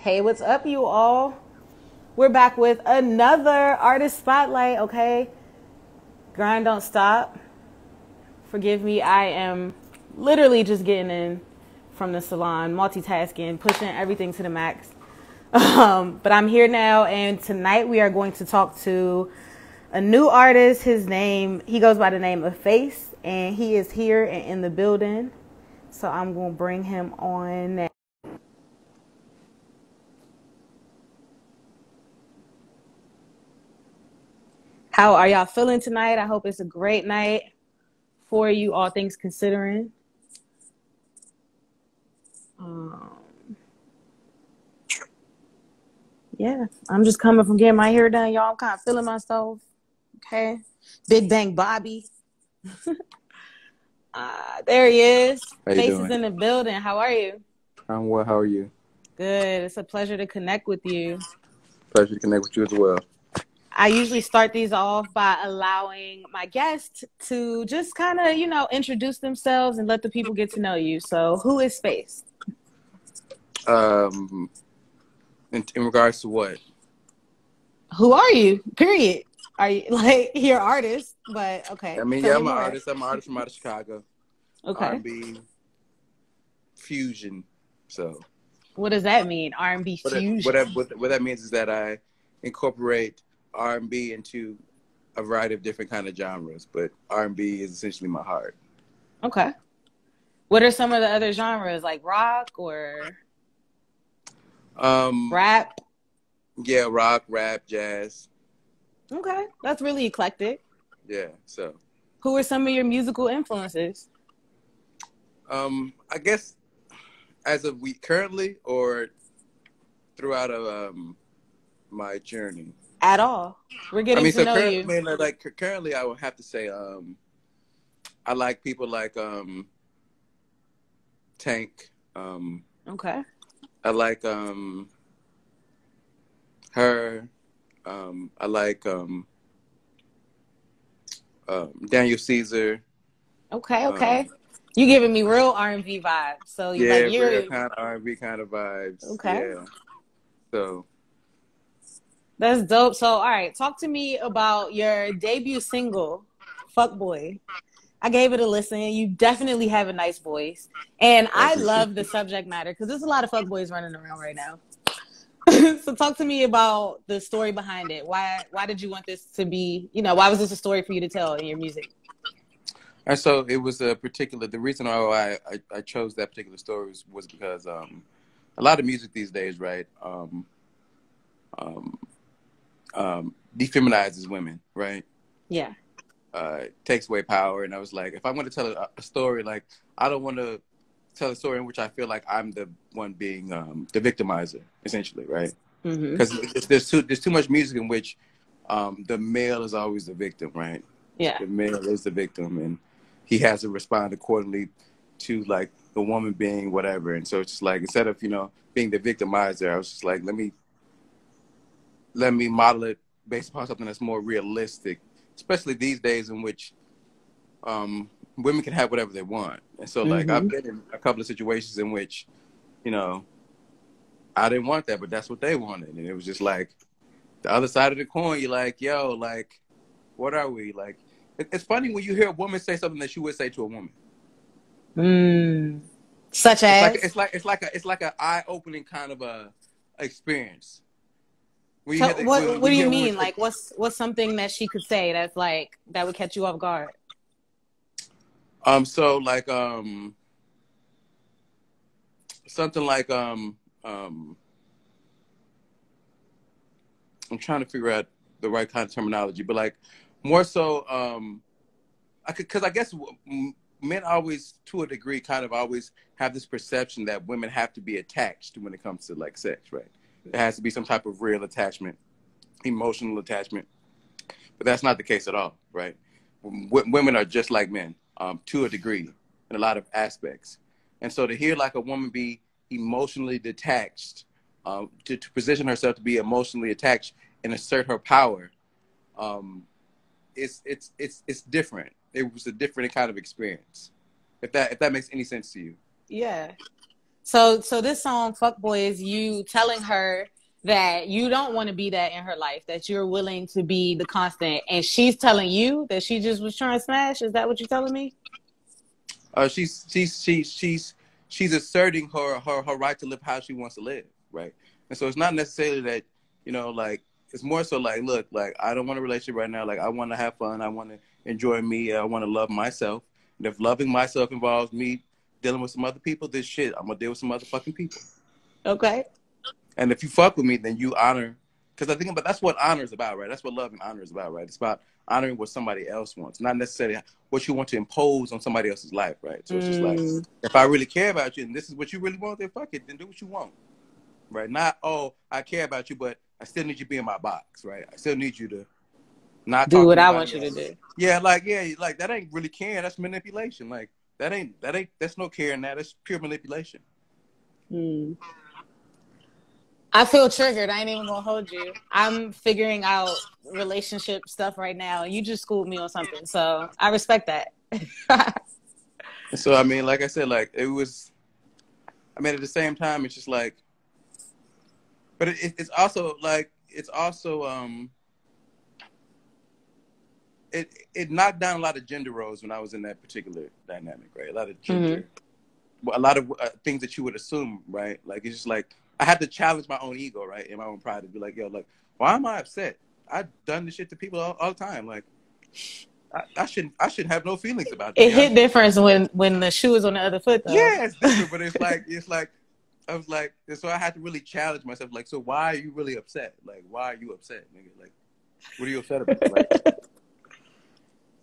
Hey, what's up, you all? We're back with another artist spotlight, okay? Grind don't stop. Forgive me, I am literally just getting in from the salon, multitasking, pushing everything to the max. But I'm here now, and tonight we are going to talk to a new artist. He goes by the name of Face, and he is here and in the building. So I'm going to bring him on now. How are y'all feeling tonight? I hope it's a great night for you, all things considering. Yeah, I'm just coming from getting my hair done, y'all. I'm kind of feeling myself. Okay. Big Bang Bobby. There he is. How you Face doing? is in the building. How are you? I'm well. How are you? Good. It's a pleasure to connect with you. Pleasure to connect with you as well. I usually start these off by allowing my guests to just kind of, introduce themselves and let the people get to know you. So who is Face? In regards to what? Who are you? Period. Are you like you're an artist? But okay. I mean, Tell yeah, me I'm an more. artist. I'm an artist from out of Chicago. Okay. R&B fusion. So What does that mean? R&B fusion. what that means is that I incorporate R&B into a variety of different kind of genres, but R&B is essentially my heart. Okay. What are some of the other genres, like rock or Um, rap? yeah, rock, rap, jazz. Okay. That's really eclectic. Yeah. So, Who are some of your musical influences? I guess as of currently or throughout my journey. At all. We're I getting mean, to so know you. currently, I would have to say, I like people like Tank. Okay. I like her. I like Daniel Caesar. Okay. Um, You giving me real R&B vibes. So like yeah, real you're kind of R&B kind of vibes. okay. Yeah. So, That's dope. So all right, talk to me about your debut single, Fucboii. I gave it a listen. You definitely have a nice voice. And I I appreciate love the it. subject matter because there's a lot of fuckboys running around right now. So talk to me about the story behind it. Why did you want this to be, why was this a story for you to tell in your music? And so it was the reason why I chose that particular story was because a lot of music these days, right? Um, Defeminizes women, right? Yeah. Takes away power. And I was like, if I'm going to tell a story, like, I don't want to tell a story in which I feel like I'm the one being the victimizer, essentially, right? Because there's too much music in which the male is always the victim, right? Yeah. The male is the victim, and he has to respond accordingly to like the woman being whatever. And so it's just like, instead of being the victimizer, I was just like, let me model it based upon something that's more realistic, especially these days in which women can have whatever they want. And so, like, I've been in a couple of situations in which, I didn't want that, but that's what they wanted. And it was just like the other side of the coin. You're like, yo, like, what are we? Like, it's funny when you hear a woman say something that you would say to a woman. Such as? It's like an eye-opening kind of a experience. So what When do you you hear a woman mean? say, Like what's something that she could say that's like that would catch you off guard? so like something like I'm trying to figure out the right kind of terminology, but like more so, because I guess men always, to a degree, kind of always have this perception that women have to be attached when it comes to like sex, right? There has to be some type of real attachment, emotional attachment, but that's not the case at all, right? Women are just like men, to a degree, in a lot of aspects, and so to hear like a woman be emotionally detached, to position herself to be emotionally attached and assert her power, it's different. It was a different kind of experience. If that makes any sense to you. Yeah. So this song, Fuckboii, is you telling her that you don't want to be that in her life, that you're willing to be the constant, and she's telling you that she just was trying to smash. Is that what you're telling me? She's asserting her right to live how she wants to live, right? And so it's not necessarily that, like, it's more so like, look, like, I don't want a relationship right now. Like, I want to have fun. I want to enjoy me. I want to love myself. And if loving myself involves me dealing with some other people, then shit, I'm gonna deal with some other fucking people. Okay. And if you fuck with me, then you honor. Because I think about that's what honor is about, right? That's what love and honor is about, right? It's about honoring what somebody else wants, not necessarily what you want to impose on somebody else's life, right? So it's just like, if I really care about you and this is what you really want, then fuck it, then do what you want, right? Not, oh, I care about you, but I still need you to be in my box, right? I still need you to not Do talk what to I anybody want you else. to do. Yeah, like that ain't really caring. That's manipulation. Like that's no caring. That's pure manipulation. I feel triggered. I ain't even gonna hold you. I'm figuring out relationship stuff right now, and you just schooled me on something, so I respect that. So I mean, like I said, like it was. I mean, at the same time, it's just like, but it's also like it knocked down a lot of gender roles when I was in that particular dynamic, right? A lot of gender, a lot of things that you would assume, right? Like it's just like I had to challenge my own ego, right, and my own pride to be like, yo, like, why am I upset? I've done this shit to people all the time. Like, I shouldn't have no feelings about it. To It be hit honest with different when the shoe is on the other foot, you. though. Yeah, it's different, but it's like I was like, so I had to really challenge myself. Like, so why are you really upset? Like, why are you upset, nigga? Like, what are you upset about? Like,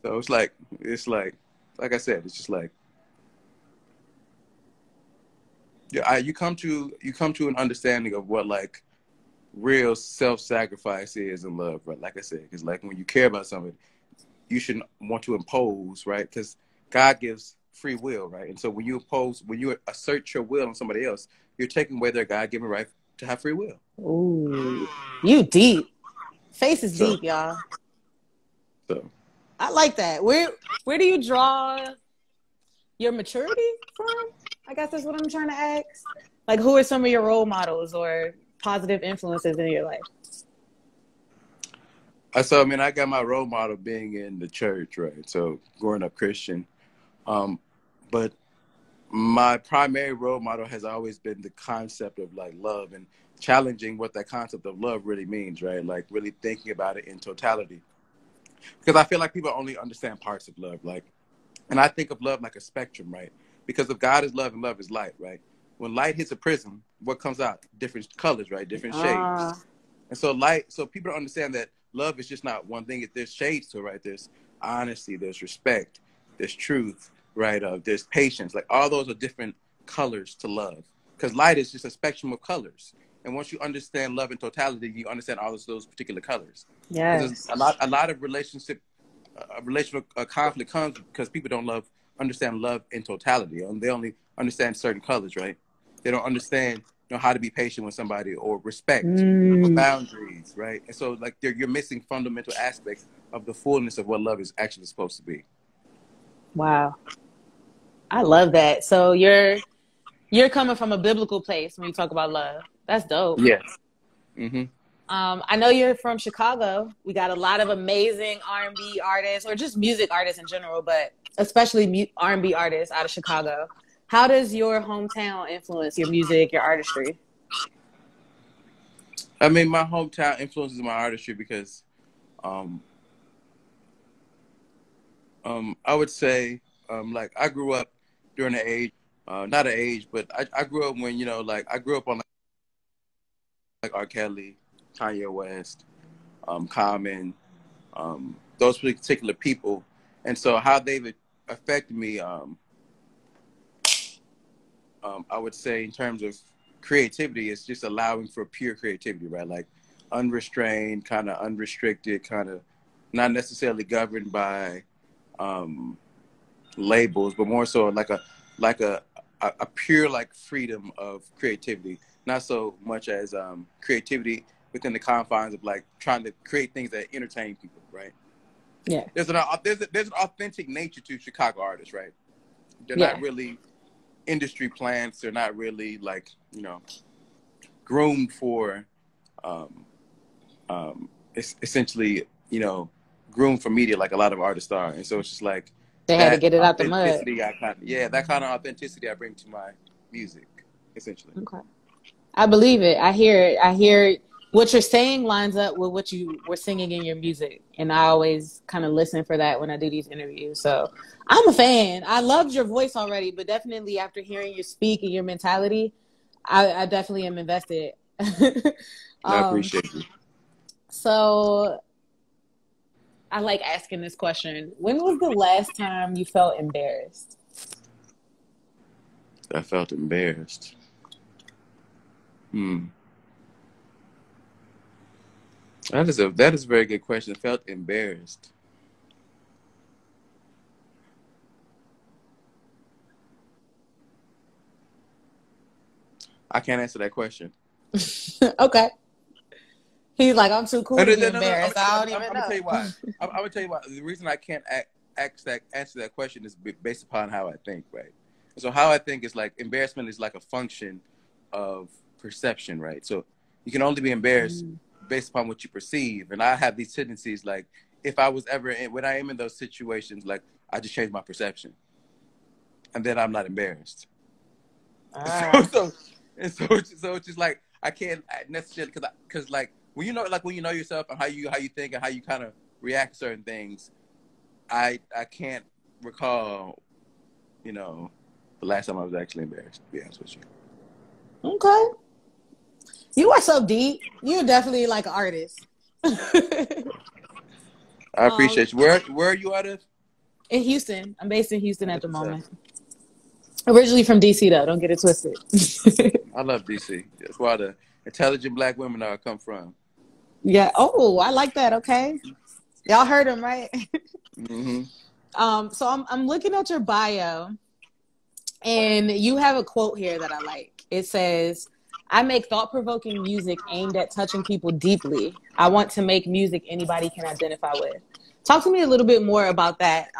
so it's like I said, it's just like, yeah, you come to an understanding of what like real self-sacrifice is in love, right? Like I said, because like when you care about something, you shouldn't want to impose, right? Because God gives free will, right? And so when you assert your will on somebody else, you're taking away their God-given right to have free will. Ooh, you deep. Face is So, deep, y'all. so I like that. Where do you draw your maturity from? I guess that's what I'm trying to ask. Like, who are some of your role models or positive influences in your life? I mean, I got my role model being in the church, right? So growing up Christian, but my primary role model has always been the concept of like love and challenging what that concept of love really means, right? Like really thinking about it in totality. Because I feel like people only understand parts of love, like, and I think of love like a spectrum, right? Because if God is love and love is light, right? When light hits a prism, what comes out? Different colors, right? Different shades. And so people don't understand that love is just not one thing. There's shades to it, right? There's honesty, there's respect, there's truth, right? There's patience. Like all those are different colors to love. Because light is just a spectrum of colors. And once you understand love in totality, you understand all of those particular colors. Because Yes. a lot of relational conflict comes because people don't understand love in totality. They only understand certain colors, right? They don't understand how to be patient with somebody or respect or boundaries, right? And so like you're missing fundamental aspects of the fullness of what love is actually supposed to be. Wow. I love that. So you're coming from a biblical place when you talk about love. That's dope. Yes. Mm-hmm. I know you're from Chicago. We got a lot of amazing R&B artists, or just music artists in general, but especially R&B artists out of Chicago. How does your hometown influence your music, your artistry? I mean, my hometown influences my artistry because I would say like I grew up during the age, not an age, but I grew up when, like I grew up on like R. Kelly, Kanye West, Common, those particular people. And so how they've affected me, I would say in terms of creativity, is just allowing for pure creativity, right? Like unrestrained, kind of unrestricted, kind of not necessarily governed by labels, but more so like a pure like freedom of creativity, not so much as creativity within the confines of like trying to create things that entertain people, right? Yeah. There's an authentic nature to Chicago artists, right? They're Yeah. not really industry plants. They're not really like, you know, groomed for, it's essentially, you know, groomed for media like a lot of artists are. And so it's just like They had to that get it out the mud. authenticity. That kind of authenticity I bring to my music, essentially. Okay. I believe it. I hear it. I hear what you're saying lines up with what you were singing in your music. And I always kind of listen for that when I do these interviews. So I'm a fan. I loved your voice already, but definitely after hearing you speak and your mentality, I definitely am invested. I appreciate you. So I like asking this question. When was the last time you felt embarrassed? I felt embarrassed. That is a very good question. I felt embarrassed. I can't answer that question. Okay. He's like, I'm too cool to be No. embarrassed. I don't even know. I'm gonna tell you why. I'm gonna tell you why. The reason I can't answer that question is based upon how I think, right? So how I think is like embarrassment is like a function of perception, right? So you can only be embarrassed based upon what you perceive. And I have these tendencies, like if I was ever when I am in those situations, like I just change my perception, and then I'm not embarrassed. So it's just like I can't necessarily because like when you know yourself and how you think and how you kind of react to certain things, I can't recall, you know, the last time I was actually embarrassed, to be honest with you. Okay. You are so deep. You're definitely like an artist. I appreciate you. Where are you out of? In Houston. I'm based in Houston at the moment. Originally from DC though, don't get it twisted. I love DC. That's where the intelligent black women are come from. Yeah. Oh, I like that. Okay. Y'all heard him, right? So I'm looking at your bio, and you have a quote here that I like. It says, "I make thought-provoking music aimed at touching people deeply. I want to make music anybody can identify with." Talk to me a little bit more about that.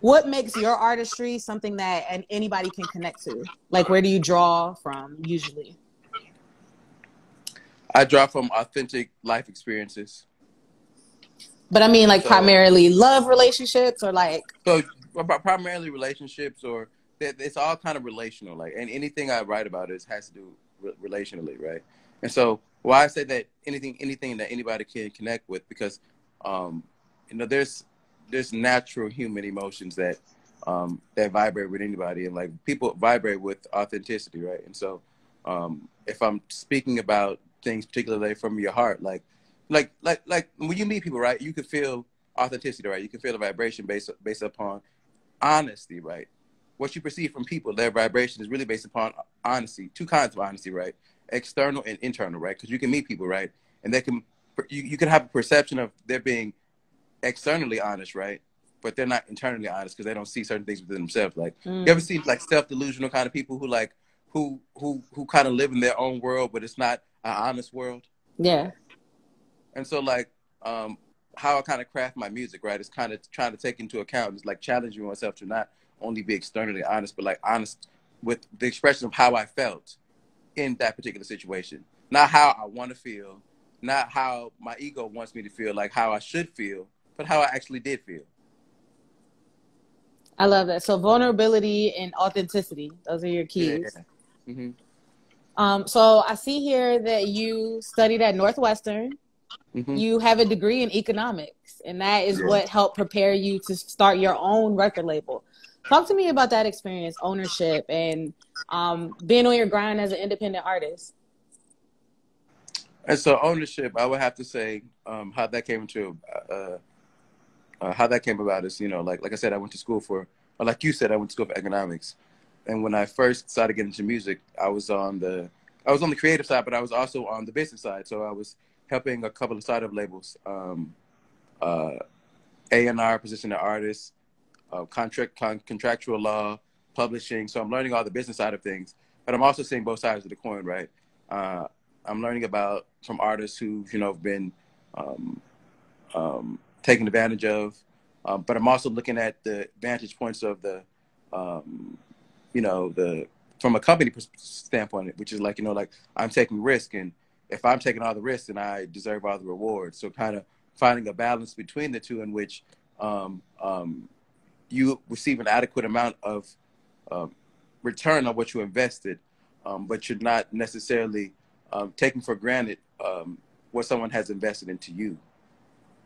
What makes your artistry something that anybody can connect to? Like, where do you draw from usually? I draw from authentic life experiences. But I mean, like, primarily love relationships, or like... So primarily relationships, or it's all kind of relational. Like, and anything I write about has to do relationally, right? And so why I say that anything that anybody can connect with, because you know, there's natural human emotions that vibrate with anybody, and like people vibrate with authenticity, right? And so if I'm speaking about things particularly from your heart, like when you meet people, right, you can feel authenticity, right? You can feel the vibration based upon honesty, right? What you perceive from people, their vibration is really based upon honesty. Two kinds of honesty, right? External and internal, right? Because you can meet people, right, and you can have a perception of there being externally honest, right, but they're not internally honest because they don't see certain things within themselves. Like, you ever see like self-delusional kind of people who kind of live in their own world, but it's not an honest world? Yeah. And so like how I kind of craft my music, right, is kind of trying to take into account, is like challenging myself to not only be externally honest, but like honest with the expression of how I felt in that particular situation. Not how I want to feel, not how my ego wants me to feel, like how I should feel, but how I actually did feel. I love that. So vulnerability and authenticity, those are your keys. Yeah. So I see here that you studied at Northwestern. You have a degree in economics, and that is what helped prepare you to start your own record label. Talk to me about that experience, ownership, and being on your grind as an independent artist. And so ownership, I would have to say how that came about is, you know, like I said, I went to school like you said, I went to school for economics. And when I first started getting into music, I was on the creative side, but I was also on the business side. So I was helping a couple of startup labels, A&R, position of artists, contractual law, publishing. So I'm learning all the business side of things, but I'm also seeing both sides of the coin, right? I'm learning from artists who, you know, have been taken advantage of, but I'm also looking at the vantage points of the you know, from a company standpoint, which is like, you know, like I'm taking risk, and if I'm taking all the risks, then I deserve all the rewards. So kind of finding a balance between the two, in which you receive an adequate amount of return on what you invested, but you're not necessarily taking for granted what someone has invested into you,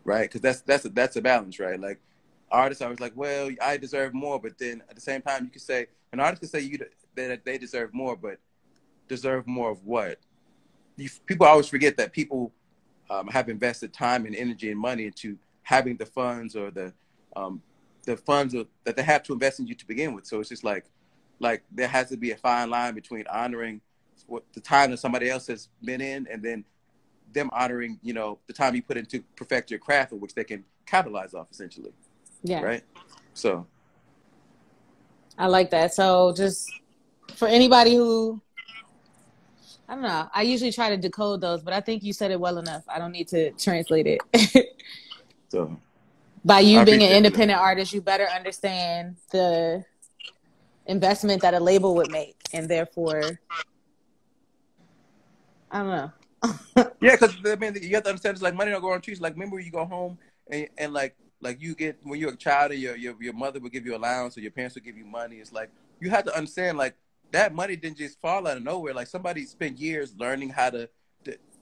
right? Because that's a balance, right? Like artists always like, well, I deserve more, but then at the same time, you can say an artist can say that they deserve more, but deserve more of what? People always forget that people have invested time and energy and money into having the funds, or the funds that they have to invest in you to begin with. So it's just like there has to be a fine line between honoring what the time that somebody else has been in, and then them honoring, you know, the time you put into perfect your craft, of which they can capitalize off, essentially. Yeah. Right. So I like that. So just for anybody who, I don't know, I usually try to decode those, but I think you said it well enough. I don't need to translate it. So by you being an independent artist, you better understand the investment that a label would make, and therefore, I don't know. Yeah, because I mean, you have to understand, it's like money don't grow on trees. Like, remember when you go home and like you get, when you're a child, and your mother would give you allowance, or your parents would give you money. It's like you have to understand, like, that money didn't just fall out of nowhere. Like, somebody spent years learning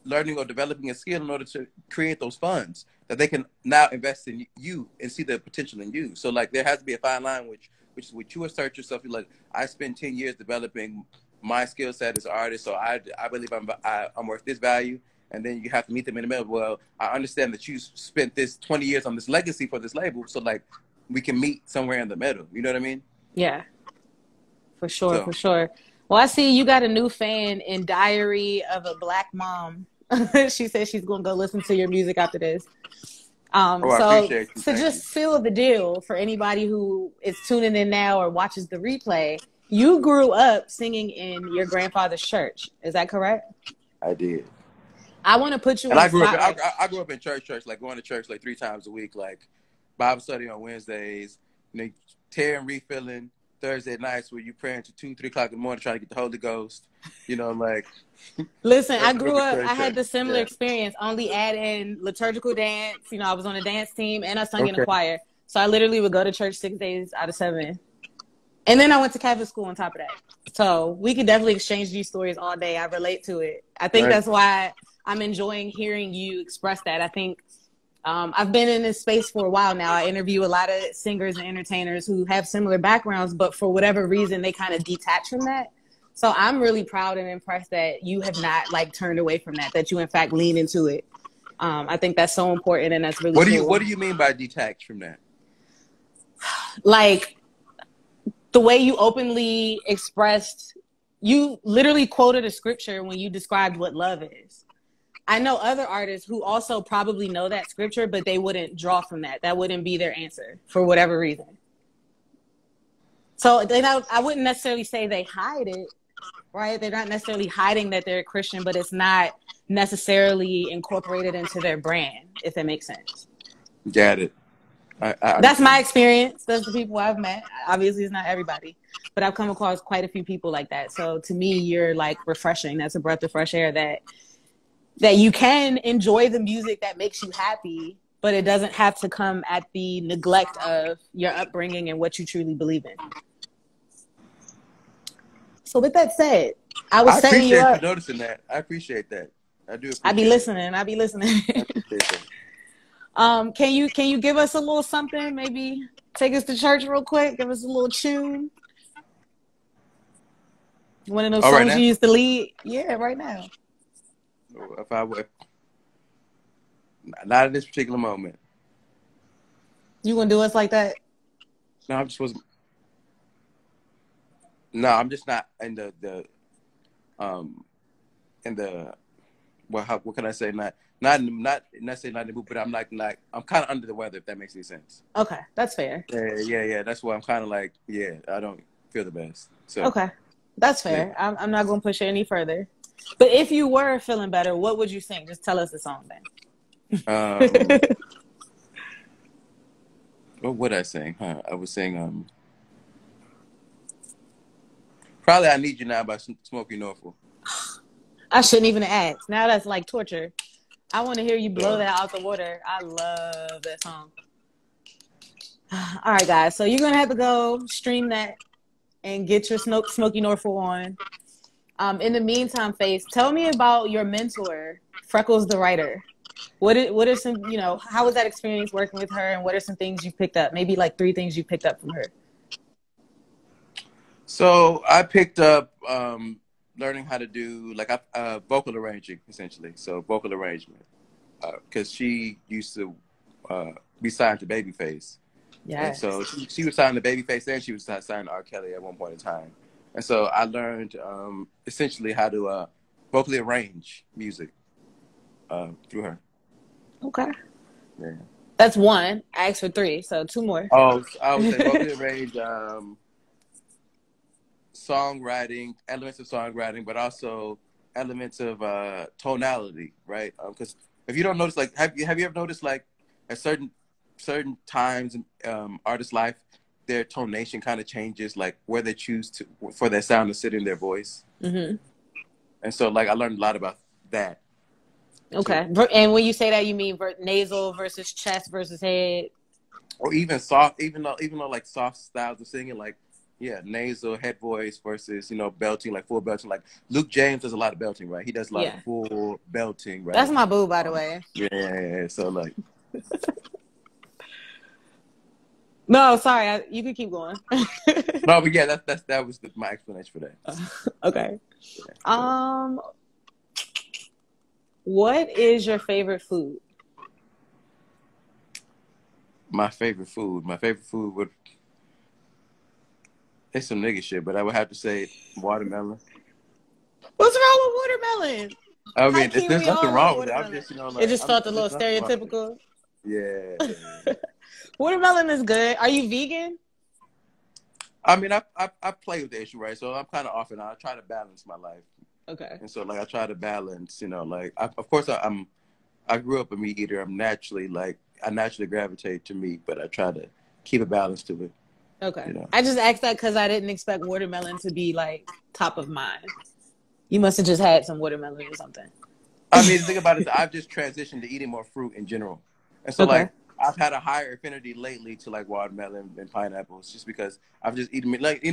learning or developing a skill in order to create those funds that they can now invest in you and see the potential in you. So like, there has to be a fine line, which is what you assert yourself. You're like, I spent 10 years developing my skill set as an artist, so I believe I'm worth this value. And then you have to meet them in the middle. Well, I understand that you spent this 20 years on this legacy for this label, so like we can meet somewhere in the middle. You know what I mean? Yeah, for sure, for sure. Well, I see you got a new fan in Diary of a Black Mom. She said she's going to go listen to your music after this. I So appreciate you. to just seal the deal for anybody who is tuning in now or watches the replay, you grew up singing in your grandfather's church. Is that correct? I did. I want to put you and on I grew spotlight. up. I grew up in church, like going to church like 3 times a week, like Bible study on Wednesdays, you know, tearing, refilling Thursday nights where you praying to 2, 3 o'clock in the morning trying to get the Holy Ghost. You know, like. Listen, I grew up. I had the similar experience. Only add in liturgical dance. You know, I was on a dance team and I sung in a choir. So I literally would go to church 6 days out of 7. And then I went to Catholic school on top of that. So we could definitely exchange these stories all day. I relate to it. I think that's why I'm enjoying hearing you express that. I think I've been in this space for a while now. I interview a lot of singers and entertainers who have similar backgrounds, but for whatever reason, they kind of detach from that. So I'm really proud and impressed that you have not like turned away from that you in fact lean into it. I think that's so important, and that's really cool. What do you mean by detach from that? Like the way you openly expressed, you literally quoted a scripture when you described what love is. I know other artists who also probably know that scripture, but they wouldn't draw from that. That wouldn't be their answer for whatever reason. So I wouldn't necessarily say they hide it, right? They're not necessarily hiding that they're a Christian, but it's not necessarily incorporated into their brand, if that makes sense. Got it. That's my experience. Those are the people I've met. Obviously, it's not everybody, but I've come across quite a few people like that. So to me, you're like refreshing. That's a breath of fresh air that you can enjoy the music that makes you happy, but it doesn't have to come at the neglect of your upbringing and what you truly believe in. So with that said, I setting you up. I appreciate you noticing that. I appreciate that. I do appreciate I be listening. I appreciate that. Can you give us a little something? Maybe take us to church real quick. Give us a little tune. One of those songs you used to lead. Yeah, right now. If I would, not at this particular moment. You gonna do us like that? No, I'm just not in the what can I say? Not necessarily not in the mood, but I'm like I'm kind of under the weather, if that makes any sense. Okay, that's fair. Yeah. That's why I'm kind of like, I don't feel the best. So okay, that's fair. Yeah. I'm not gonna push it any further. But if you were feeling better, what would you sing? Just tell us the song then. What would I sing? I would sing Probably I Need You Now by Smokey Norfolk. I shouldn't even ask. Now that's like torture. I want to hear you blow Yeah. that out the water. I love that song. All right, guys. So you're going to have to go stream that and get your Smokey Norfolk on. In the meantime, Face, tell me about your mentor, Freckles the writer. What are some, how was that experience working with her, and what are some things you picked up? Maybe like 3 things you picked up from her. So I picked up learning how to do like vocal arranging, essentially. So vocal arrangement, because she used to be signed to Babyface. And Yes. so she was signed to Babyface, and she was signed to R. Kelly at one point in time. And so I learned essentially how to vocally arrange music through her. Okay. Yeah. That's 1. I asked for 3, so 2 more. Oh, I would say vocally arrange songwriting, elements of songwriting, but also elements of tonality, right? Because if you don't notice, like, have you ever noticed, like, at certain times in artists' life, their tonation kind of changes, like where they choose for their sound to sit in their voice. Mm-hmm. And so, like, I learned a lot about that. Okay. Too. And when you say that, you mean nasal versus chest versus head? Or even soft, even though like soft styles of singing, like, yeah, nasal, head voice versus, belting, like full belting. Like Luke James does a lot of belting, right? He does a lot of full belting, right? That's my boo, by the way. Yeah. So, like. No, sorry. You can keep going. No, but yeah, that was my explanation for that. Okay. Yeah, what is your favorite food? My favorite food would. It's some nigga shit, but I would have to say watermelon. What's wrong with watermelon? I mean, there's nothing wrong with it. I'm just, like, it just felt a little stereotypical. Yeah. Watermelon is good. Are you vegan? I mean, I play with the issue, right? So I'm kind of off and on. I try to balance my life. Okay. And so, like, I try to balance, like, of course, I grew up a meat eater. I naturally gravitate to meat, but I try to keep a balance to it. Okay. I just asked that because I didn't expect watermelon to be, like, top of mind. You must have just had some watermelon or something. I mean, the thing about it is I've just transitioned to eating more fruit in general. And so, like, I've had a higher affinity lately to, like, watermelon and pineapples just because I've just eaten, like,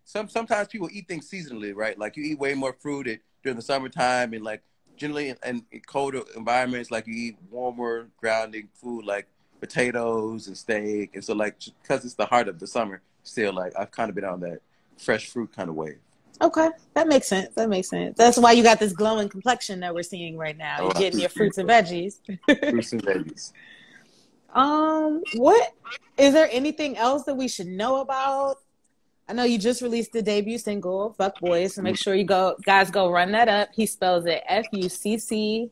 sometimes people eat things seasonally, right? Like, you eat way more fruit during the summertime, and, like, generally in colder environments, like, you eat warmer, grounding food, like potatoes and steak. And so, like, because it's the heart of the summer, still, like, I've kind of been on that fresh fruit kind of wave. Okay, that makes sense. That's why you got this glowing complexion that we're seeing right now. You're getting your fruits and veggies. Fruits and veggies. What is there anything else that we should know about? I know you just released the debut single, Fucboii, so make sure you guys go run that up. He spells it Fucboii.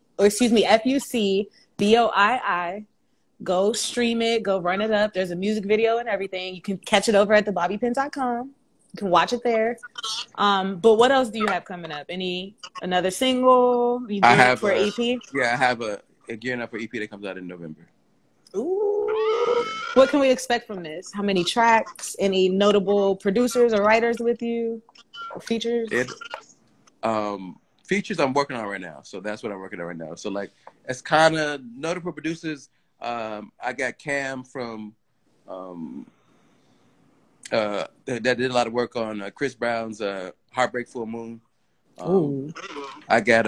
Go stream it, go run it up. There's a music video and everything. You can catch it over at thebobbypin.com. You can watch it there. But what else do you have coming up? Another single? You gearing up for an EP? Yeah, I have a gearing up for EP that comes out in November. Ooh. What can we expect from this? How many tracks? Any notable producers or writers with you? Or features? Features I'm working on right now. So that's what I'm working on right now. So, like, as kind of notable producers, I got Cam from that did a lot of work on Chris Brown's Heartbreak Full Moon. I got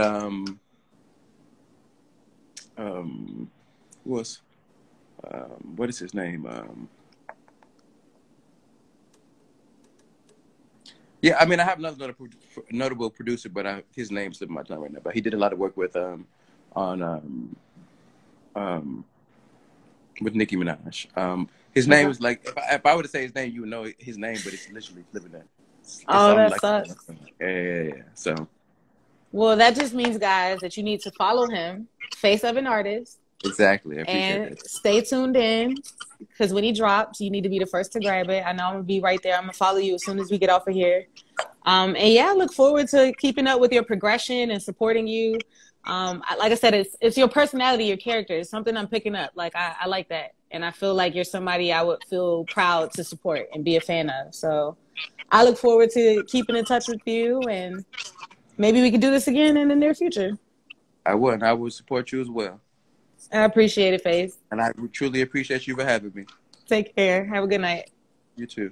what is his name? Yeah, I mean, I have another notable producer, but his name's slipping my tongue right now. But he did a lot of work with Nicki Minaj. His name is, like, if I were to say his name, you would know his name, but it's literally flipping that. That sucks. Yeah. So. Well, that just means, guys, that you need to follow him, Face of an Artist. Exactly. And stay tuned in, because when he drops, you need to be the first to grab it. I know I'm going to be right there. I'm going to follow you as soon as we get off of here. And yeah, I look forward to keeping up with your progression and supporting you. Like I said, it's your personality, your character. It's something I'm picking up. Like, I like that. And I feel like you're somebody I would feel proud to support and be a fan of. So I look forward to keeping in touch with you, and maybe we can do this again in the near future. I would. And I would support you as well. I appreciate it, Faith. And I truly appreciate you for having me. Take care. Have a good night. You too.